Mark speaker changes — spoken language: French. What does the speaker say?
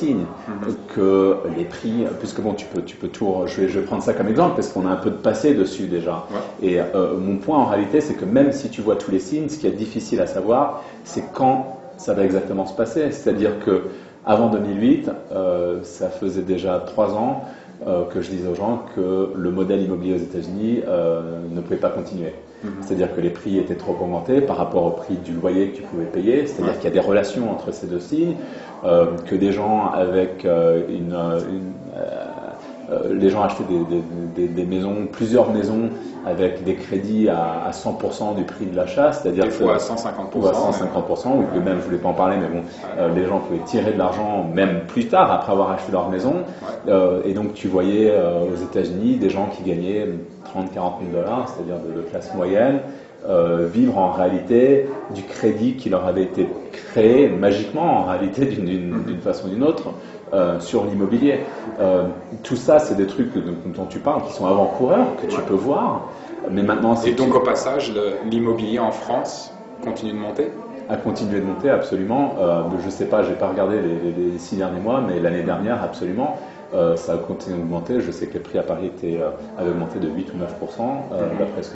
Speaker 1: signes que les prix, puisque bon, tu peux tout, je vais prendre ça comme exemple parce qu'on a un peu de passé dessus déjà.
Speaker 2: Ouais.
Speaker 1: Et mon point en réalité, c'est que même si tu vois tous les signes, ce qui est difficile à savoir, c'est quand ça va exactement se passer. C'est-à-dire que avant 2008, ça faisait déjà 3 ans que je disais aux gens que le modèle immobilier aux États-Unis ne pouvait pas continuer. C'est-à-dire que les prix étaient trop augmentés par rapport au prix du loyer que tu pouvais payer. C'est-à-dire qu'il y a des relations entre ces deux signes, que des gens avec les gens achetaient des maisons, plusieurs maisons avec des crédits à 100% du prix de l'achat, c'est-à-dire
Speaker 2: des fois à 150%.
Speaker 1: Ou à 150%, ou que même, je ne voulais pas en parler, mais bon, les gens pouvaient tirer de l'argent même plus tard après avoir acheté leur maison. Et donc tu voyais aux États-Unis des gens qui gagnaient 30 40 000 dollars, c'est-à-dire de classe moyenne, vivre en réalité du crédit qui leur avait été créé magiquement en réalité d'une façon ou d'une autre sur l'immobilier. Tout ça, c'est des trucs dont tu parles qui sont avant-coureurs, que tu peux voir. Mais maintenant,
Speaker 2: et donc au passage, l'immobilier en France continue de monter?
Speaker 1: A continué de monter, absolument. Je ne sais pas, je n'ai pas regardé les 6 derniers mois, mais l'année dernière, absolument. Ça a continué d'augmenter. Je sais que les prix à Paris avaient augmenté de 8 ou 9%, d'après ce que